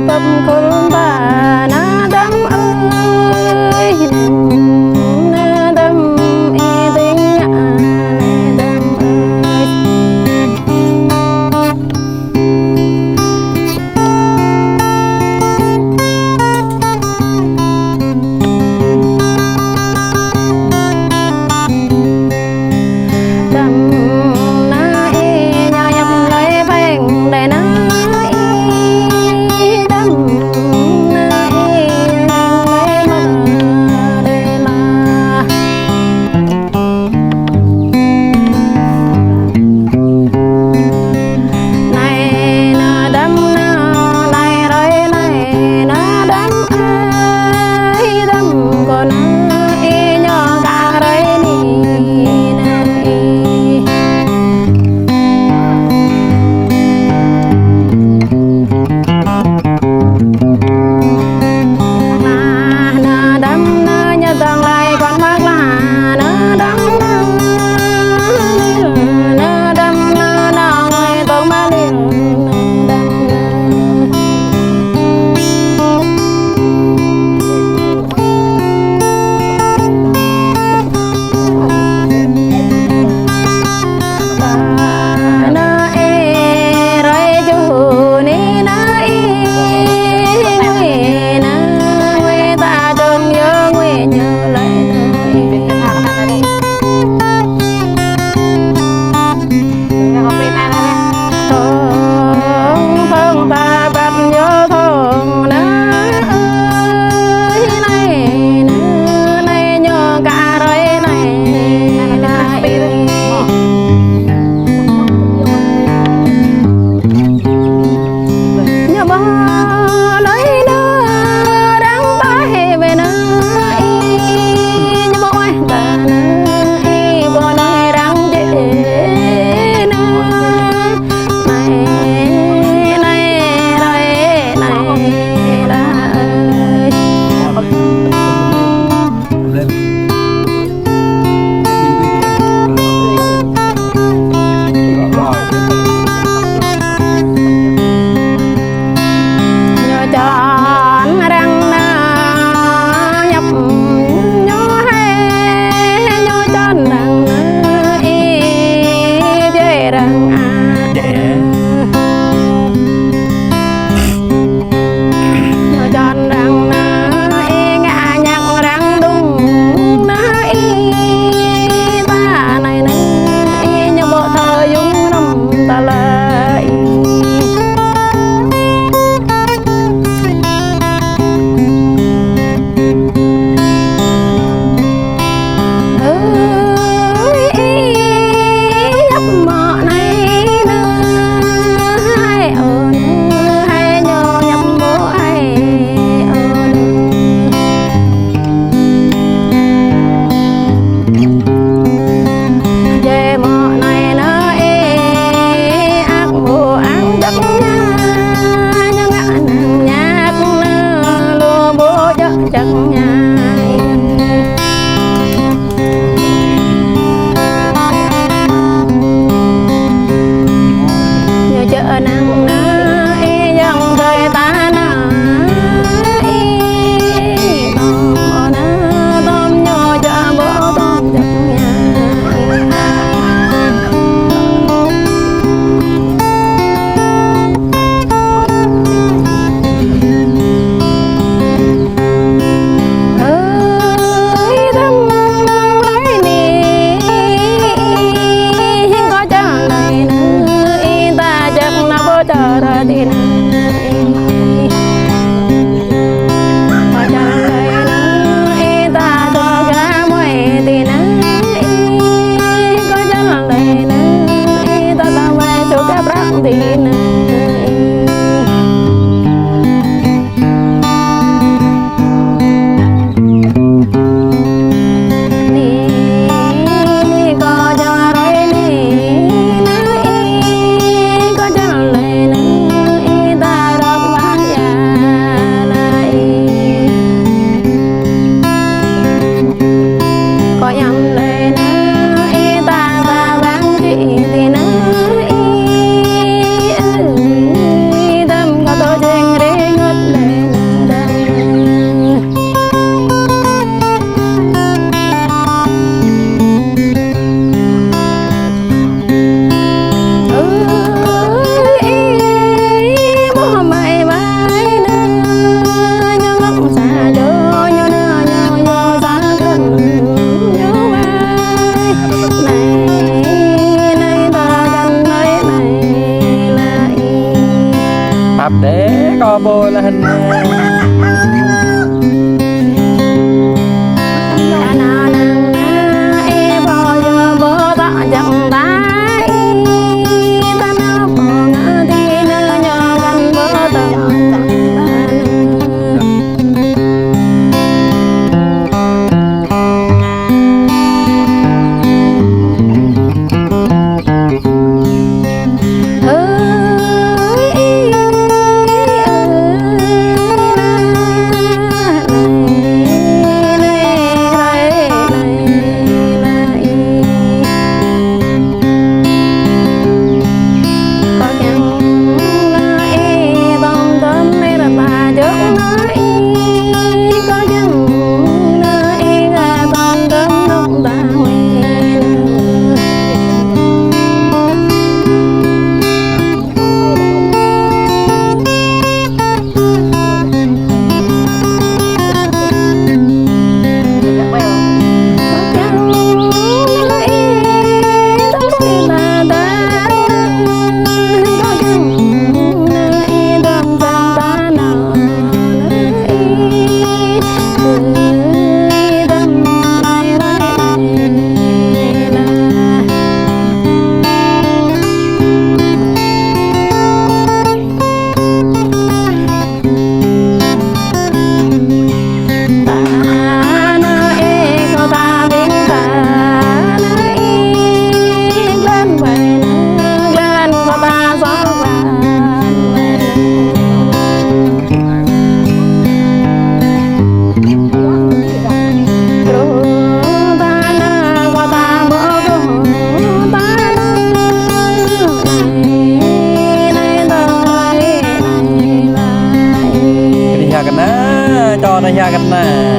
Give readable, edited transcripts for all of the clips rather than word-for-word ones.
bập cồn bà na đam ơi na đam y tình nhã na đam ơi đam na y nhà nhập lấy bèn để na y đam na để có bồ là hình cho nó ra gần nè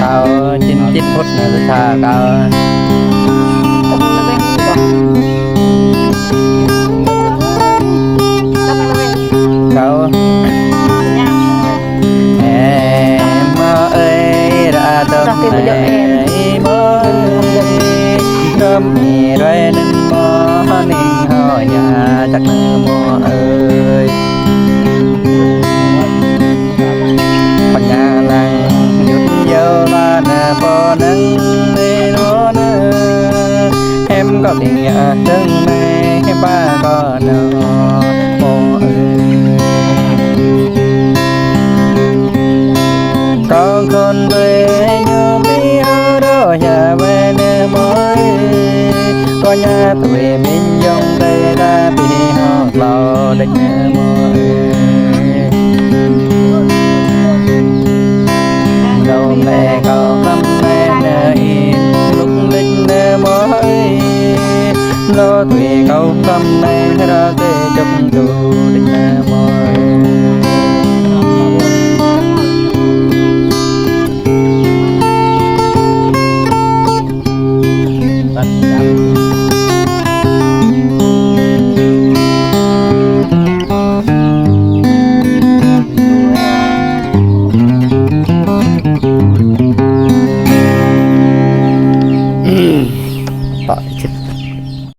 cao 9 phút nữa xa cao cao em ơi đã tâm này mới đâm mì rồi nên mò nên họ nhà chắc là mò ơi con nhà làng nhút dâu là nè bò nâng đi nó nè em có tiền nhà thân này em ba có nè mò ơi con về nhớ mi ở đó nhà về nè mới có nhà tuổi mình dòng đây đã bị họ lo đánh nè mới đâu mẹ có lắm mẹ nè lúc linh nè mới lo tuổi câu cầm này ra để chấm đủ đánh nè mới